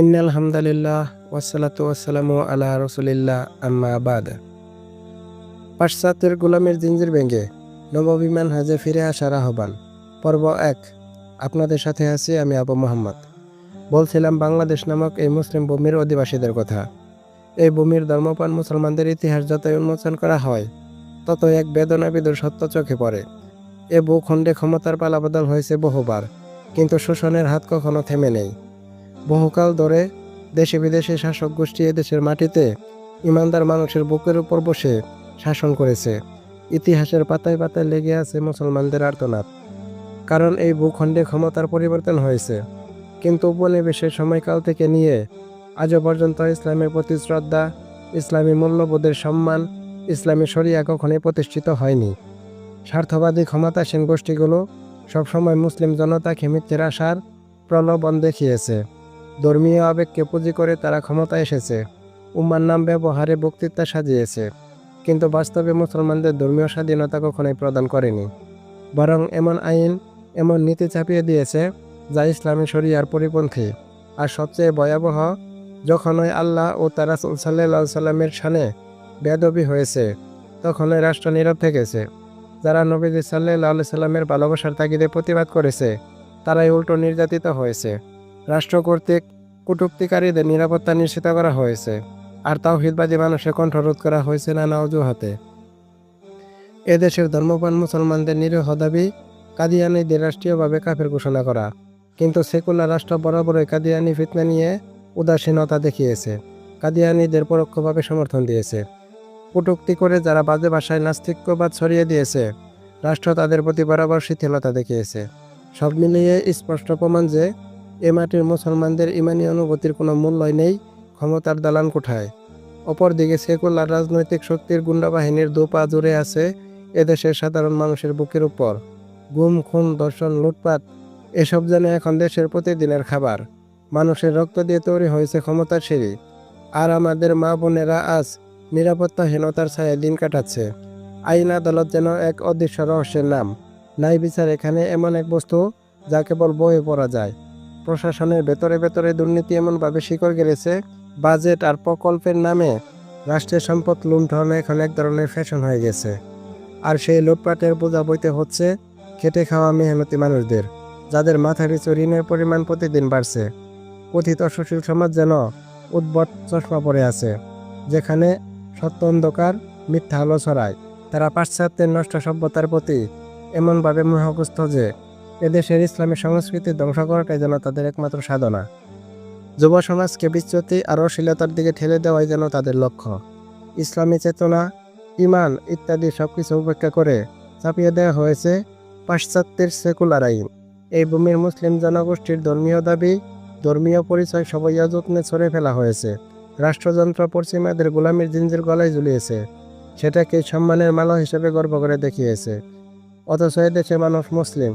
ইন্নাল হামদালিল্লাহ ওয়াসসালাতু ওয়াসসালামু আলা রাসূলিল্লাহ আম্মা বাদ। পাশ্চাত্যের গোলামের জিঞ্জির ভেঙে নববিমান হাজে ফিরে আসার আহ্বান। পর্ব ১। আপনাদের সাথে আছি আমি আবু মোহাম্মদ। বলছিলাম বাংলাদেশ নামক এই মুসলিম ভূমির অধিবাসীদের কথা। এই ভূমির ধর্মপ্রাণ মুসলমানদের ইতিহাস যতই উন্মোচন করা হয় ততই এক বেদনাবিধুর সত্য চোখে পড়ে। এ ভূখণ্ডে ক্ষমতার পালাবদল হয়েছে বহুবার, কিন্তু শোষণের হাত কখনো থেমে নেই। বহুকাল ধরে দেশে বিদেশে শাসক গোষ্ঠী এদেশের মাটিতে ইমানদার মানুষের বুকের উপর বসে শাসন করেছে। ইতিহাসের পাতায় পাতায় লেগে আছে মুসলমানদের আর্তনাদ, কারণ এই ভূখণ্ডে ক্ষমতার পরিবর্তন হয়েছে, কিন্তু উপনিবেশের সময়কাল থেকে নিয়ে আজও পর্যন্ত ইসলামের প্রতি শ্রদ্ধা, ইসলামী মূল্যবোধের সম্মান, ইসলামী শরিয়া কখনোই প্রতিষ্ঠিত হয়নি। স্বার্থবাদী ক্ষমতাসীন গোষ্ঠীগুলো সবসময় মুসলিম জনতাকে মিথ্যের আশার প্রলোভন দেখিয়েছে। ধর্মীয় আবেগকে পুঁজি করে তারা ক্ষমতা এসেছে, উম্মার নাম ব্যবহারে বক্তৃতা সাজিয়েছে, কিন্তু বাস্তবে মুসলমানদের ধর্মীয় স্বাধীনতা কখনোই প্রদান করেনি। বরং এমন আইন, এমন নীতি চাপিয়ে দিয়েছে যা ইসলামী শরিয়ার পরিপন্থী। আর সবচেয়ে ভয়াবহ, যখনই আল্লাহ ও তার রাসূল সাল্লাল্লাহু আলাইহি সাল্লামের শানে বেয়াদবি হয়েছে তখনই রাষ্ট্র নীরব থেকেছে। যারা নবীজি সাল্লাল্লাহু আলাইহি সাল্লামের ভালোবাসার তাগিদে প্রতিবাদ করেছে তারাই উল্টো নির্যাতিত হয়েছে। রাষ্ট্র কর্তৃক কটূক্তিকারীদের নিরাপত্তা নিশ্চিত করা হয়েছে, আর তাওহীদবাদী মানুষের কণ্ঠরোধ করা হয়েছে নানা অজুহাতে। এদেশের ধর্মপ্রাণ মুসলমানদের নিরীহ দাবি কাদিয়ানীদের রাষ্ট্রীয়ভাবে কাফের ঘোষণা করা, কিন্তু সেকুলার রাষ্ট্র বরাবরই কাদিয়ানী ফিতনা নিয়ে উদাসীনতা দেখিয়েছে, কাদিয়ানীদের পরোক্ষভাবে সমর্থন দিয়েছে। কটূক্তি করে যারা বাজে ভাষায় নাস্তিক্যবাদ ছড়িয়ে দিয়েছে, রাষ্ট্র তাদের প্রতি বরাবর শিথিলতা দেখিয়েছে। সব মিলিয়ে স্পষ্ট প্রমাণ যে এ মাটির মুসলমানদের ইমানি অনুভূতির কোনো মূল্যই নেই ক্ষমতার দালান কোঠায়। অপরদিকে সেকুলার রাজনৈতিক শক্তির গুন্ডাবাহিনীর দুপা জুড়ে আছে এদেশের সাধারণ মানুষের বুকের উপর। গুম, খুন, ধর্ষণ, লুটপাট এসব যেন এখন দেশের প্রতিদিনের খাবার। মানুষের রক্ত দিয়ে তৈরি হয়েছে ক্ষমতার সিঁড়ি, আর আমাদের মা বোনেরা আজ নিরাপত্তাহীনতার ছায়ায় দিন কাটাচ্ছে। আইন আদালত যেন এক অদৃশ্য রহস্যের নাম। ন্যায় বিচার এখানে এমন এক বস্তু যা কেবল বইয়ে পড়া যায়। প্রশাসনের ভেতরে ভেতরে দুর্নীতি এমনভাবে শিকড় গেড়েছে, বাজেট আর প্রকল্পের নামে রাষ্ট্রের সম্পদ লুণ্ঠন এখন এক ধরনের ফ্যাশন হয়ে গেছে। আর সেই লুটপাটের বোঝা বইতে হচ্ছে খেটে খাওয়া মেহনতি মানুষদের, যাদের মাথার নিচু ঋণের পরিমাণ প্রতিদিন বাড়ছে। কথিত সুশীল সমাজ যেন উদ্ভট চশমা পড়ে আছে, যেখানে সত্য অন্ধকার, মিথ্যা আলো ছড়ায়। তারা পাশ্চাত্যের নষ্ট সভ্যতার প্রতি এমনভাবে মোহগ্রস্ত যে এদেশের ইসলামী সংস্কৃতি ধ্বংস করাটাই যেন তাদের একমাত্র সাধনা। যুব সমাজকে বিচ্যুতি আর অশ্লীলতার দিকে ঠেলে দেওয়াই যেন তাদের লক্ষ্য। ইসলামী চেতনা, ইমান ইত্যাদি সবকিছু উপেক্ষা করে চাপিয়ে দেওয়া হয়েছে পাশ্চাত্যের সেকুলার আইন। এই ভূমির মুসলিম জনগোষ্ঠীর ধর্মীয় দাবি, ধর্মীয় পরিচয় সবই অযত্নে ছড়ে ফেলা হয়েছে। রাষ্ট্রযন্ত্র পশ্চিমাদের গোলামির জিঞ্জির গলায় ঝুলিয়েছে, সেটাকে সম্মানের মালা হিসেবে গর্ব করে দেখিয়েছে। অথচ এদেশে মানুষ মুসলিম,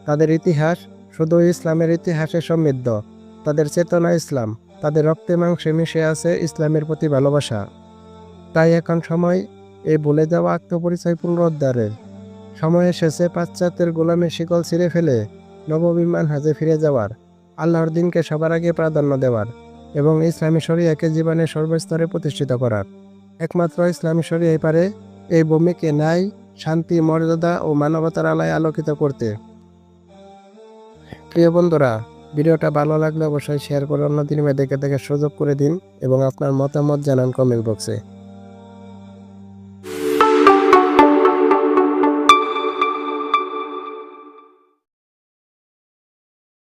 তাদের ইতিহাস শুধু ইসলামের ইতিহাসে সমৃদ্ধ, তাদের চেতনা ইসলাম, তাদের রক্তে মাংসে মিশে আছে ইসলামের প্রতি ভালোবাসা। তাই এখন সময় এই ভুলে যাওয়া আত্মপরিচয় পুনরুদ্ধারের। সময় এসেছে পাশ্চাত্যের গোলামের শিকল ছিঁড়ে ফেলে নববিমান হাজে ফিরে যাওয়ার, আল্লাহর দিনকে সবার আগে প্রাধান্য দেওয়ার এবং ইসলামী শরিয়াকে জীবনের সর্বস্তরে প্রতিষ্ঠিত করার। একমাত্র ইসলামী শরিয়াই পারে এই ভূমিকে ন্যায়, শান্তি, মর্যাদা ও মানবতার আলোয় আলোকিত করতে। প্রিয় বন্ধুরা, ভিডিওটা ভালো লাগলে অবশ্যই শেয়ার করে অন্য দিন দেখে দেখার সুযোগ করে দিন এবং আপনার মতামত জানান কমেন্ট বক্সে।